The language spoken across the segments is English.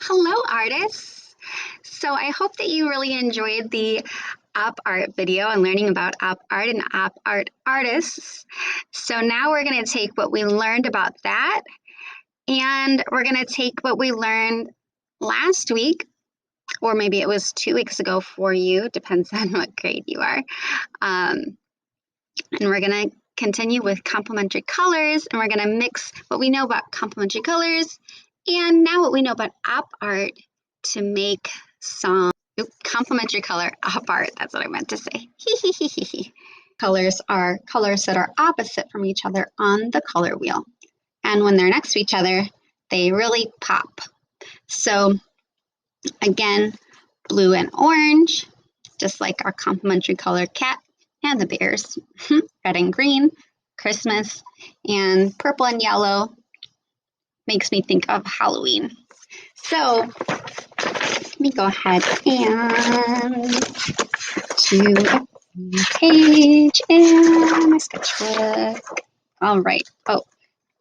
Hello, artists. So I hope that you really enjoyed the op art video and learning about op art and op art artists. So now we're going to take what we learned about that and we're going to take what we learned last week, or maybe it was 2 weeks ago for you, depends on what grade you are. And we're going to continue with complementary colors, and we're going to mix what we know about complementary colors and now what we know about op art to make some complementary color op art. That's what I meant to say. Colors are colors that are opposite from each other on the color wheel. And when they're next to each other, they really pop. So again, blue and orange, just like our complementary color cat and the bears. Red and green, Christmas, and purple and yellow makes me think of Halloween. So let me go ahead and to a page in my sketchbook. All right. Oh,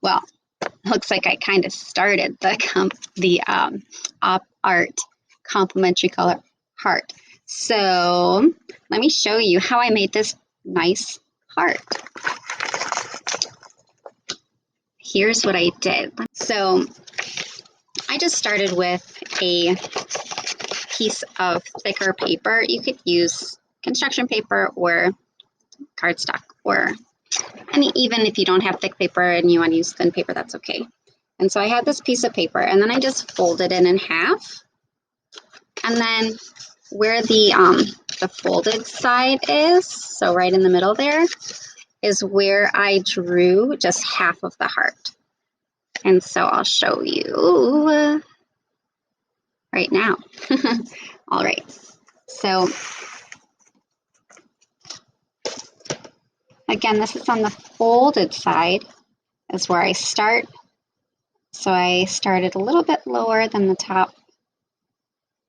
well, looks like I kind of started the op art complementary color heart. So let me show you how I made this nice heart. Here's what I did. So I just started with a piece of thicker paper. You could use construction paper or cardstock, or even if you don't have thick paper and you want to use thin paper, that's okay. And so I had this piece of paper, and then I just folded it in half. And then where the folded side is, so right in the middle there, is where I drew just half of the heart. And so I'll show you right now. All right, so again, this is on the folded side is where I start. So I started a little bit lower than the top,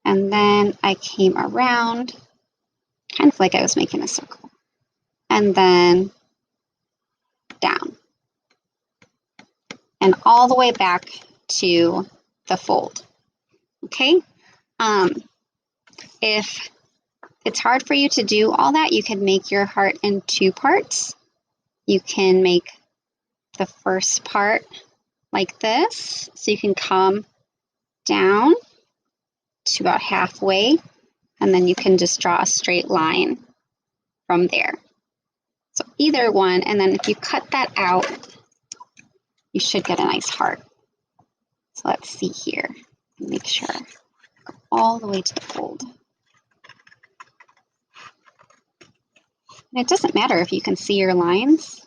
and then I came around, kind of like I was making a circle, and then down, and all the way back to the fold. Okay? If it's hard for you to do all that, you can make your heart in 2 parts. You can make the first part like this, so you can come down to about halfway, and then you can just draw a straight line from there. So either one, and then if you cut that out, you should get a nice heart. So let's see here, make sure, go all the way to the fold. And it doesn't matter if you can see your lines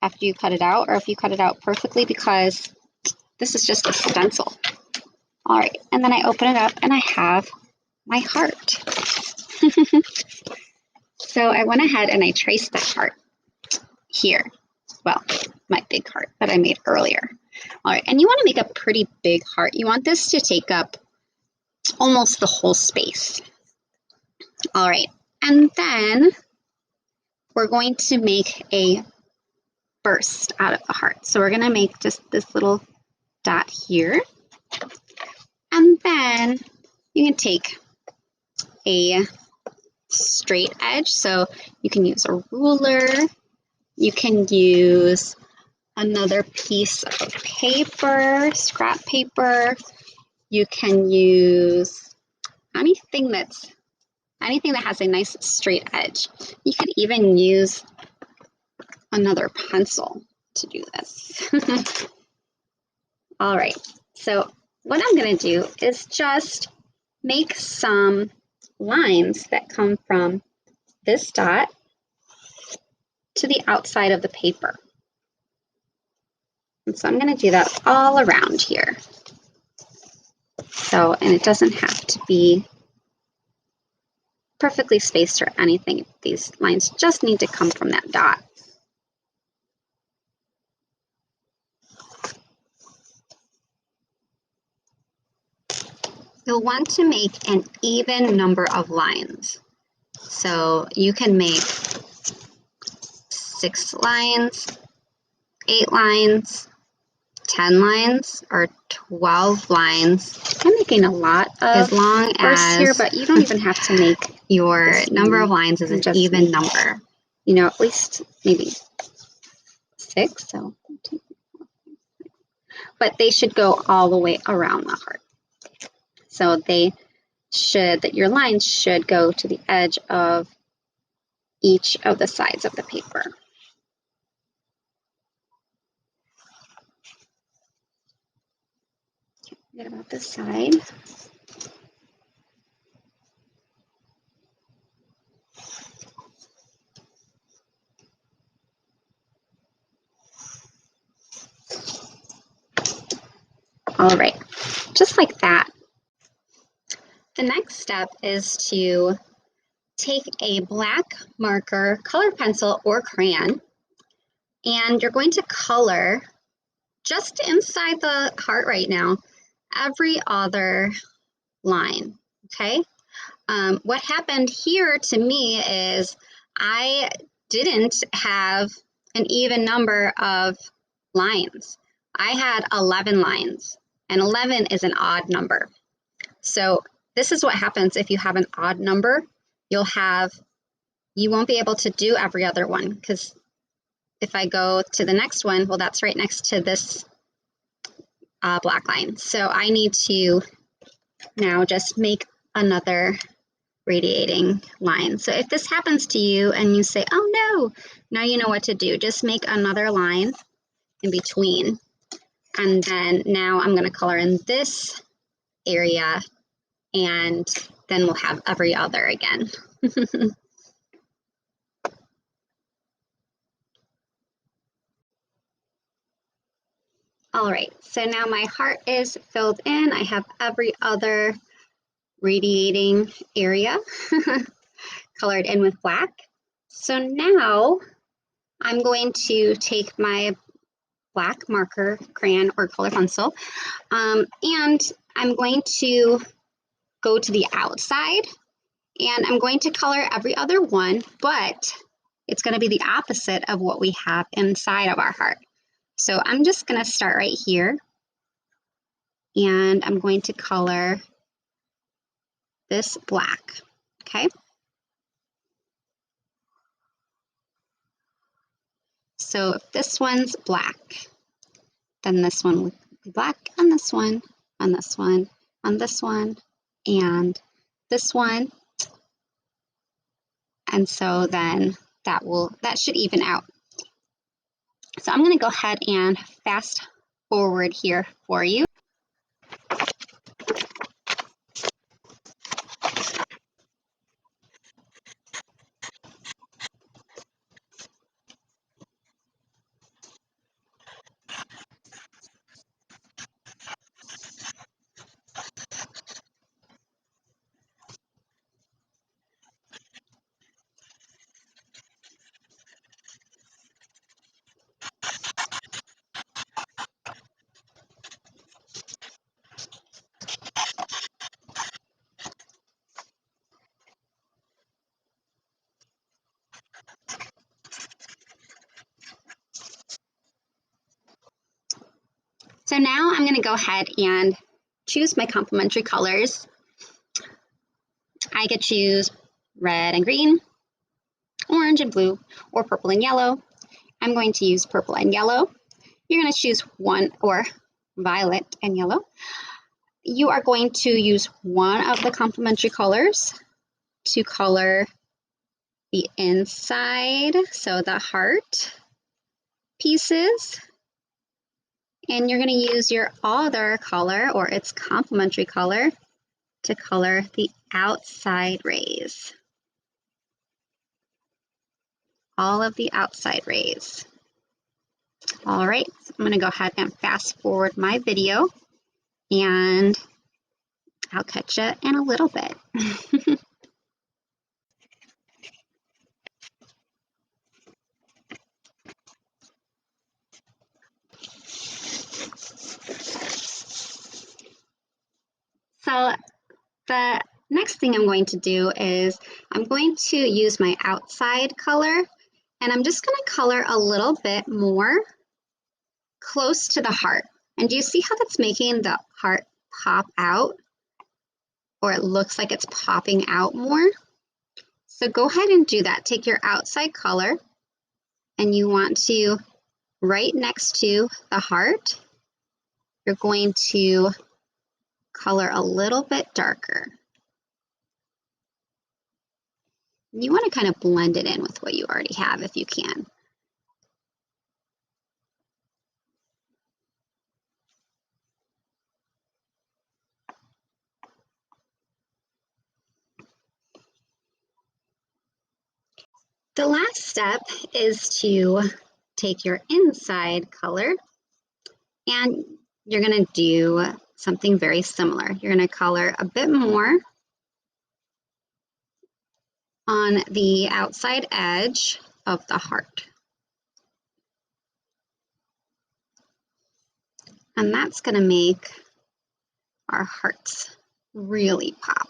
after you cut it out, or if you cut it out perfectly, because this is just a stencil. All right, and then I open it up and I have my heart. So I went ahead and I traced that heart here. Well, my big heart that I made earlier. All right, and you want to make a pretty big heart. You want this to take up almost the whole space. All right, and then we're going to make a burst out of the heart. So we're going to make just this little dot here. And then you can take a straight edge. So you can use a ruler. You can use another piece of paper, scrap paper. You can use anything that has a nice straight edge. You could even use another pencil to do this. All right, so what I'm going to do is just make some lines that come from this dot to the outside of the paper. And so I'm going to do that all around here. So, and it doesn't have to be perfectly spaced or anything. These lines just need to come from that dot. You'll want to make an even number of lines. So you can make 6 lines, 8 lines, 10 lines or 12 lines. I'm making a lot of as long as here, but you don't even have to make your number of lines as an even number. You know, at least maybe 6. So, but they should go all the way around the heart. So that your lines should go to the edge of each of the sides of the paper. Forget about this side. All right, just like that. The next step is to take a black marker, colored pencil, or crayon, and you're going to color just inside the heart right now, every other line, okay? What happened here to me is I didn't have an even number of lines. I had 11 lines, and 11 is an odd number. So this is what happens if you have an odd number. You won't be able to do every other one, because if I go to the next one, well, that's right next to this black line. So I need to now just make another radiating line. So if this happens to you and you say, oh no, now you know what to do. Just make another line in between. And then now I'm going to color in this area, and then we'll have every other again. All right, so now my heart is filled in. I have every other radiating area colored in with black. So now I'm going to take my black marker, crayon, or color pencil, and I'm going to go to the outside, and I'm going to color every other one, but it's going to be the opposite of what we have inside of our heart. So I'm just going to start right here, and I'm going to color this black, okay? So if this one's black, then this one will be black on this one, on this one, on this one, and this one. And so then that should even out. So I'm going to go ahead and fast forward here for you. So now I'm going to go ahead and choose my complementary colors. I could choose red and green, orange and blue, or purple and yellow. I'm going to use purple and yellow. You're going to choose one, or violet and yellow. You are going to use one of the complementary colors to color the inside, so the heart pieces. And you're going to use your other color, or its complementary color, to color the outside rays. All of the outside rays. All right, so I'm going to go ahead and fast forward my video, and I'll catch you in a little bit. So the next thing I'm going to do is I'm going to use my outside color, and I'm just going to color a little bit more close to the heart. And do you see how that's making the heart pop out? Or it looks like it's popping out more? So go ahead and do that. Take your outside color and you want to, right next to the heart, you're going to color a little bit darker. You want to kind of blend it in with what you already have if you can. The last step is to take your inside color and you're going to do something very similar. You're going to color a bit more on the outside edge of the heart. And that's going to make our hearts really pop.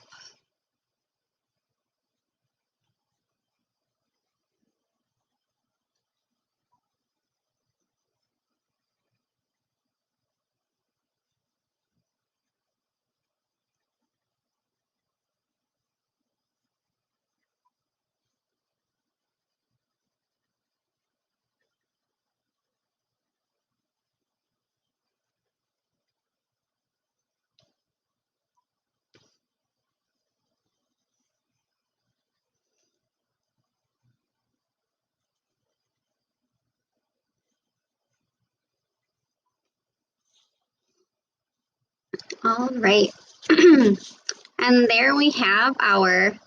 All right. And there we have our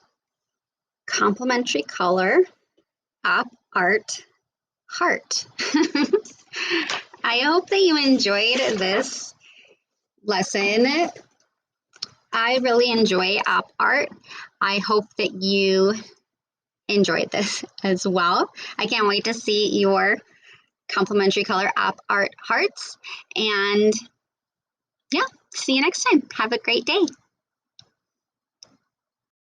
complementary color op art heart. I hope that you enjoyed this lesson. I really enjoy op art. I hope that you enjoyed this as well. I can't wait to see your complementary color op art hearts. And yeah, see you next time. Have a great day.